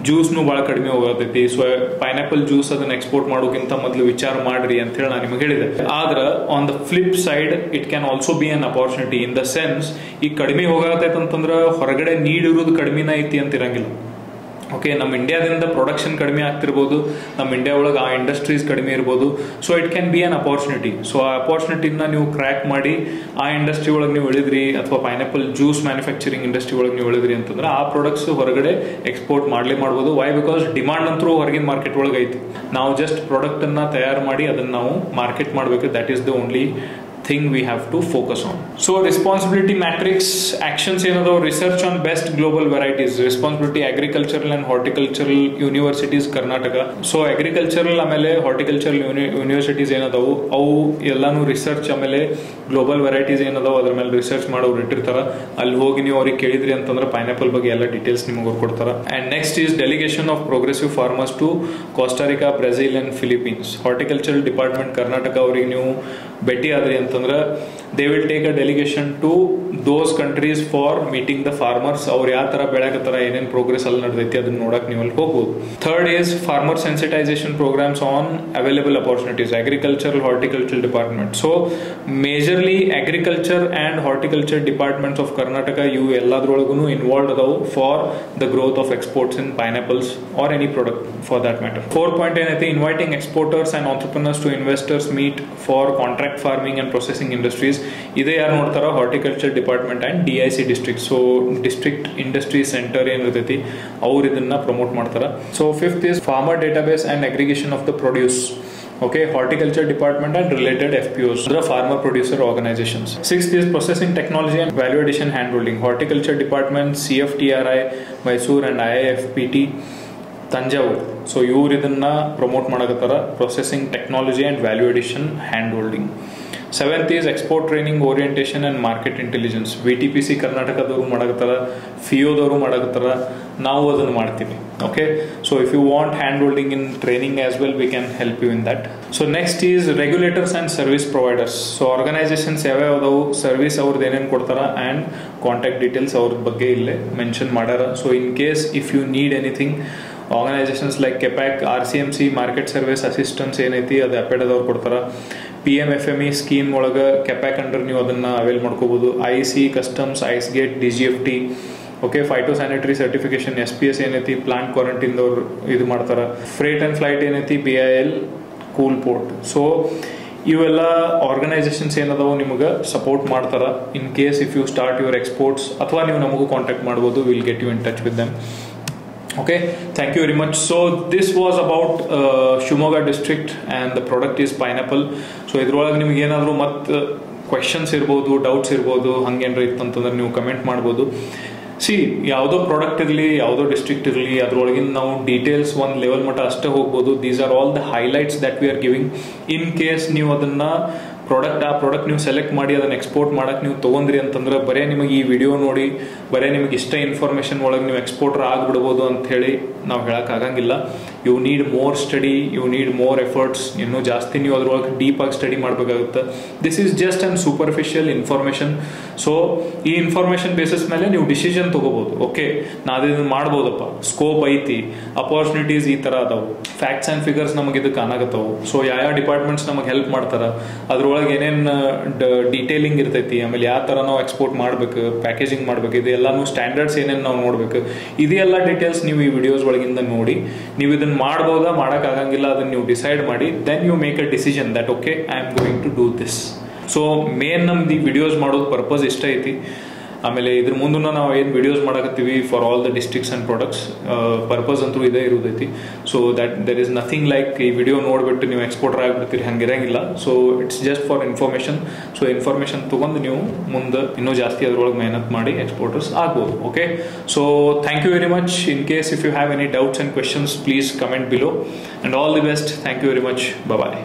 ಜ್ಯೂಸ್ನು ಭಾಳ ಕಡಿಮೆ ಹೋಗಾಕತೈತಿ. ಸೊ ಪೈನಾಪಲ್ ಜ್ಯೂಸ್ ಅದನ್ನ ಎಕ್ಸ್ಪೋರ್ಟ್ ಮಾಡೋಕ್ಕಿಂತ ಮೊದಲು ವಿಚಾರ ಮಾಡ್ರಿ ಅಂತ ಹೇಳಿ ನಾನು ನಿಮಗೆ ಹೇಳಿದೆ. ಆದ್ರೆ on the flip side it can also be an opportunity in the sense ಈಗ ಕಡಿಮೆ ಹೋಗಾಕತೈತೆ ಅಂತಂದ್ರೆ ಹೊರಗಡೆ ನೀಡ್ ಇರೋದು ಕಡಿಮೆನ ಐತಿ ಅಂತ ಇರಂಗಿಲ್ಲ. ಓಕೆ, ನಮ್ಮ ಇಂಡಿಯಾದಿಂದ ಪ್ರೊಡಕ್ಷನ್ ಕಡಿಮೆ ಆಗ್ತಿರ್ಬೋದು, ನಮ್ಮ ಇಂಡಿಯಾ ಒಳಗೆ ಆ ಇಂಡಸ್ಟ್ರೀಸ್ ಕಡಿಮೆ ಇರ್ಬೋದು. So it can be an opportunity. So ಆ ಅಪಾರ್ಚುನಿಟಿನ ನೀವು ಕ್ರ್ಯಾಕ್ ಮಾಡಿ ಆ ಇಂಡಸ್ಟ್ರಿ ಒಳಗೆ ನೀವು ಇಳಿದ್ರಿ ಅಥವಾ ಪೈನಾಪಲ್ ಜ್ಯೂಸ್ ಮ್ಯಾನುಫ್ಯಾಕ್ಚರಿಂಗ್ ಇಂಡಸ್ಟ್ರಿ ಒಳಗೆ ನೀವು ಇಳಿದ್ರಿ ಅಂತಂದ್ರೆ ಆ ಪ್ರಾಡಕ್ಟ್ಸ್ ಹೊರಗಡೆ ಎಕ್ಸ್ಪೋರ್ಟ್ ಮಾಡ್ಬೋದು. ವೈ? ಬಿಕಾಸ್ ಡಿಮಾಂಡ್ ಅಂತೂ ಹೊರಗಿನ ಮಾರ್ಕೆಟ್ ಒಳಗೆ ಐತಿ. ನಾವು ಜಸ್ಟ್ ಪ್ರಾಡಕ್ಟ್ ಅನ್ನ ತಯಾರು ಮಾಡಿ ಅದನ್ನ ನಾವು ಮಾರ್ಕೆಟ್ ಮಾಡಬೇಕು. That is the only thing we have to focus on. So responsibility matrix actions ಏನದು, research on best global varieties, responsibility agricultural and horticultural universities Karnataka. So agricultural ಆಮೇಲೆ ಹಾರ್ಟಿಕಲ್ಚರಲ್ ಯೂನಿವರ್ಸಿಟೀಸ್ ಏನದಾವು ಅವು ಎಲ್ಲಾನು ರಿಸರ್ಚ್ ಆಮೇಲೆ ಗ್ಲೋಬಲ್ ವೆರೈಟೀಸ್ ಏನದಾವು ಅದ್ರ ಮೇಲೆ research ಮಾಡೋರು ಇಟ್ಟಿರ್ತಾರ. ಅಲ್ಲಿ ಹೋಗಿ ನೀವು ಅವ್ರಿಗೆ ಕೇಳಿದ್ರಿ ಅಂತಂದ್ರೆ ಪೈನಾಪಲ್ ಬಗ್ಗೆ ಎಲ್ಲ ಡೀಟೇಲ್ಸ್ ನಿಮಗೆ ಅವ್ರು ಕೊಡ್ತಾರ. And next is delegation of progressive farmers to Costa Rica, Brazil and Philippines. Horticultural department Karnataka ಅವರಿಗೆ ನೀವು ಭೇಟಿ ಆದ್ರಿ ಅಂತಂದ್ರೆ they will take a delegation to those countries for meeting the farmers. ಅವ್ರು ಯಾವ ತರ ಬೆಳೆಕತ್ತಾರ, ಏನೇನು ಪ್ರೋಗ್ರೆಸ್ ಅಲ್ಲಿ ನಡೆದೈತಿ ಅದನ್ನ ನೋಡಕ್ ನೀವು ಅಲ್ಲಿ ಹೋಗ್ಬೋದು. Third is farmer sensitization programs on available opportunities, agricultural, horticulture department. So majorly agriculture and horticulture departments of Karnataka ಇವು ಎಲ್ಲದ್ರೊಳಗೂ ಇನ್ವಾಲ್ವ್ ಅದಾವು for the growth of exports in pineapples or any product for that matter. Fourth point ಏನೈತಿ, inviting exporters and entrepreneurs to investors meet for contract farming and processing industries. ಇದೇ ಯಾರು ನೋಡ್ತಾರೋ horticulture department and DIC district. So district industry centre ಏನಿರ್ತೈತಿ ಅವ್ರು ಇದನ್ನ promote ಮಾಡ್ತಾರೆ. So fifth is farmer database and aggregation of the produce. Okay, horticulture department and related FPOs, the farmer producer organizations. Sixth is processing technology and value addition handholding. Horticulture department, CFTRI, Mysore and IIFPT, Tanjavur. So ಇವ್ರು ಇದನ್ನ promote ಮಾಡಕತ್ತಾರ, processing technology and value addition hand holding. Seventh is export training, orientation and market intelligence. VTPC ಕರ್ನಾಟಕದವರು ಮಾಡಕತ್ತಾರ, FIOದವರು ಮಾಡಕತ್ತಾರ, ನಾವು ಅದನ್ನು ಮಾಡ್ತೀವಿ. Okay, so if you want hand holding in training as well we can help you in that. So next is regulators and service providers. So organisations ಯಾವ್ಯಾವ್ದಾವು, service ಅವ್ರದ್ದು ಏನೇನು ಕೊಡ್ತಾರ ಅಂಡ್ ಕಾಂಟ್ಯಾಕ್ಟ್ ಡೀಟೇಲ್ಸ್ ಅವ್ರ ಬಗ್ಗೆ ಇಲ್ಲೇ ಮೆನ್ಷನ್ ಮಾಡ್ಯಾರ. So in case if you need anything organisations like KAPPEC, RCMC market service assistance ಏನೈತಿ ಅದು ಅಪೆಡದವ್ರು ಕೊಡ್ತಾರೆ. PMFME ಸ್ಕೀಮ್ ಒಳಗೆ ಕೆಪ್ಯಾಕ್ ಅಂಡರ್ ನೀವು ಅದನ್ನು ಅವೈಲ್ ಮಾಡ್ಕೋಬೋದು. IC customs, ICEGATE, DGFT, okay, phytosanitary certification, SPS ಏನೈತಿ ಪ್ಲಾಂಟ್ ಕ್ವಾರಂಟೈನ್ದವ್ರು ಇದು ಮಾಡ್ತಾರೆ. ಫ್ರೇಟ್ ಆ್ಯಂಡ್ ಫ್ಲೈಟ್ ಏನೈತಿ BIL, ಕೂಲ್ ಪೋರ್ಟ್. ಸೊ ಇವೆಲ್ಲ ಆರ್ಗನೈಸೇಷನ್ಸ್ ಏನದಾವು ನಿಮಗೆ ಸಪೋರ್ಟ್ ಮಾಡ್ತಾರೆ in case if you start your exports, ಅಥವಾ ನೀವು ನಮಗೂ ಕಾಂಟ್ಯಾಕ್ಟ್ ಮಾಡ್ಬೋದು. Will get you in touch with them. Okay, thank you very much. So this was about Shimoga district and the product is pineapple. So ಇದ್ರೊಳಗೆ ನಿಮ್ಗೆ ಏನಾದರೂ ಮತ್ತು questions ಇರ್ಬೋದು, doubts ಇರ್ಬೋದು, ಹಂಗೇನಾರ ಇತ್ತಂತಂದ್ರೆ ನೀವು ಕಮೆಂಟ್ ಮಾಡ್ಬೋದು. ಯಾವುದೋ ಪ್ರಾಡಕ್ಟ್ ಇರಲಿ, ಯಾವುದೋ ಡಿಸ್ಟ್ರಿಕ್ಟ್ ಇರಲಿ, ಅದ್ರೊಳಗಿನ ನಾವು ಡೀಟೇಲ್ಸ್ ಒಂದು ಲೆವೆಲ್ ಮಟ್ಟ ಅಷ್ಟೇ ಹೋಗ್ಬೋದು. These are all the highlights that we are giving. In case ನೀವು ಅದನ್ನು ಆ ಪ್ರಾಡಕ್ಟ್ ನೀವು ಸೆಲೆಕ್ಟ್ ಮಾಡಿ ಅದನ್ನು ಎಕ್ಸ್ಪೋರ್ಟ್ ಮಾಡಕ್ಕೆ ನೀವು ತೊಗೊಂಡ್ರಿ ಅಂತಂದ್ರೆ ಬರೀ ನಿಮಗೆ ಈ ವಿಡಿಯೋ ನೋಡಿ ಬರೀ ನಿಮಗೆ ಇಷ್ಟ ಇನ್ಫಾರ್ಮೇಷನ್ ಒಳಗೆ ನೀವು ಎಕ್ಸ್ಪೋರ್ಟರ್ ಆಗಿಬಿಡ್ಬೋದು ಅಂಥೇಳಿ ನಾವು ಹೇಳೋಕ್ಕಾಗಂಗಿಲ್ಲ. You need more study, you need more efforts. ಇನ್ನೂ ಜಾಸ್ತಿ ನೀವು ಅದ್ರೊಳಗೆ ಡೀಪಾಗಿ ಸ್ಟಡಿ ಮಾಡಬೇಕಾಗುತ್ತೆ. This is just and superficial information. So ಈ ಇನ್ಫಾರ್ಮೇಷನ್ ಬೇಸಿಸ್ ಮೇಲೆ ನೀವು ಡಿಸಿಷನ್ ತೊಗೋಬೋದು. ಓಕೆ, ನಾನು ಇದನ್ನು ಮಾಡ್ಬೋದಪ್ಪ, ಸ್ಕೋಪ್ ಐತಿ, ಅಪಾರ್ಚುನಿಟೀಸ್ ಈ ಥರ ಅದಾವು, ಫ್ಯಾಕ್ಟ್ಸ್ ಆ್ಯಂಡ್ ಫಿಗರ್ಸ್ ನಮಗೆ ಇದಕ್ಕೆ ಕಾಣಾಗತ್ತವು. ಸೊ ಯಾವ ಡಿಪಾರ್ಟ್ಮೆಂಟ್ಸ್ ನಮಗೆ ಹೆಲ್ಪ್ ಮಾಡ್ತಾರೆ, ಅದ್ರೊಳಗೆ ಏನೇನು ಡೀಟೇಲಿಂಗ್ ಇರ್ತೈತಿ, ಆಮೇಲೆ ಯಾವ ಥರ ನಾವು ಎಕ್ಸ್ಪೋರ್ಟ್ ಮಾಡಬೇಕು, ಪ್ಯಾಕೇಜಿಂಗ್ ಮಾಡಬೇಕು, ಇದೆಲ್ಲನೂ ಸ್ಟ್ಯಾಂಡರ್ಡ್ಸ್ ಏನೇನು ನಾವು ನೋಡಬೇಕು, ಇದೆಲ್ಲ ಡೀಟೇಲ್ಸ್ ನೀವು ಈ ವಿಡಿಯೋಸ್ ಒಳಗಿಂದ ನೋಡಿ ನೀವು ಇದನ್ನು ಮಾಡ್ಬೋದಾ, ಮಾಡೋಕ್ಕಾಗಂಗಿಲ್ಲ, ಅದನ್ನು ನೀವು ಡಿಸೈಡ್ ಮಾಡಿ. Then you make a decision that okay I am going to do this. So main ನಮ್ದು ಈ ವಿಡಿಯೋಸ್ ಮಾಡೋದು ಪರ್ಪಸ್ ಇಷ್ಟ ಐತಿ. ಆಮೇಲೆ ಇದ್ರ ಮುಂದೆ ನಾವು ಏನು ವಿಡಿಯೋಸ್ ಮಾಡಕತ್ತೀವಿ for all the districts and products, purpose ಅಂತೂ ಇದೇ ಇರೋದೈತಿ. So that there is nothing like ಈ ವಿಡಿಯೋ ನೋಡಿಬಿಟ್ಟು ನೀವು ಎಕ್ಸ್ಪೋರ್ಟರ್ ಆಗಿಬಿಡ್ತೀರಿ, ಹಂಗಿರಂಗಿಲ್ಲ. So it's just for information. So information ತೊಗೊಂಡು ನೀವು ಮುಂದೆ ಇನ್ನೂ ಜಾಸ್ತಿ ಅದರೊಳಗೆ ಮೆಹನತ್ ಮಾಡಿ ಎಕ್ಸ್ಪೋರ್ಟರ್ಸ್ ಆಗ್ಬೋದು. Okay, so thank you very much. In case if you have any doubts and questions please comment below. And all the best. Thank you very much. Bye.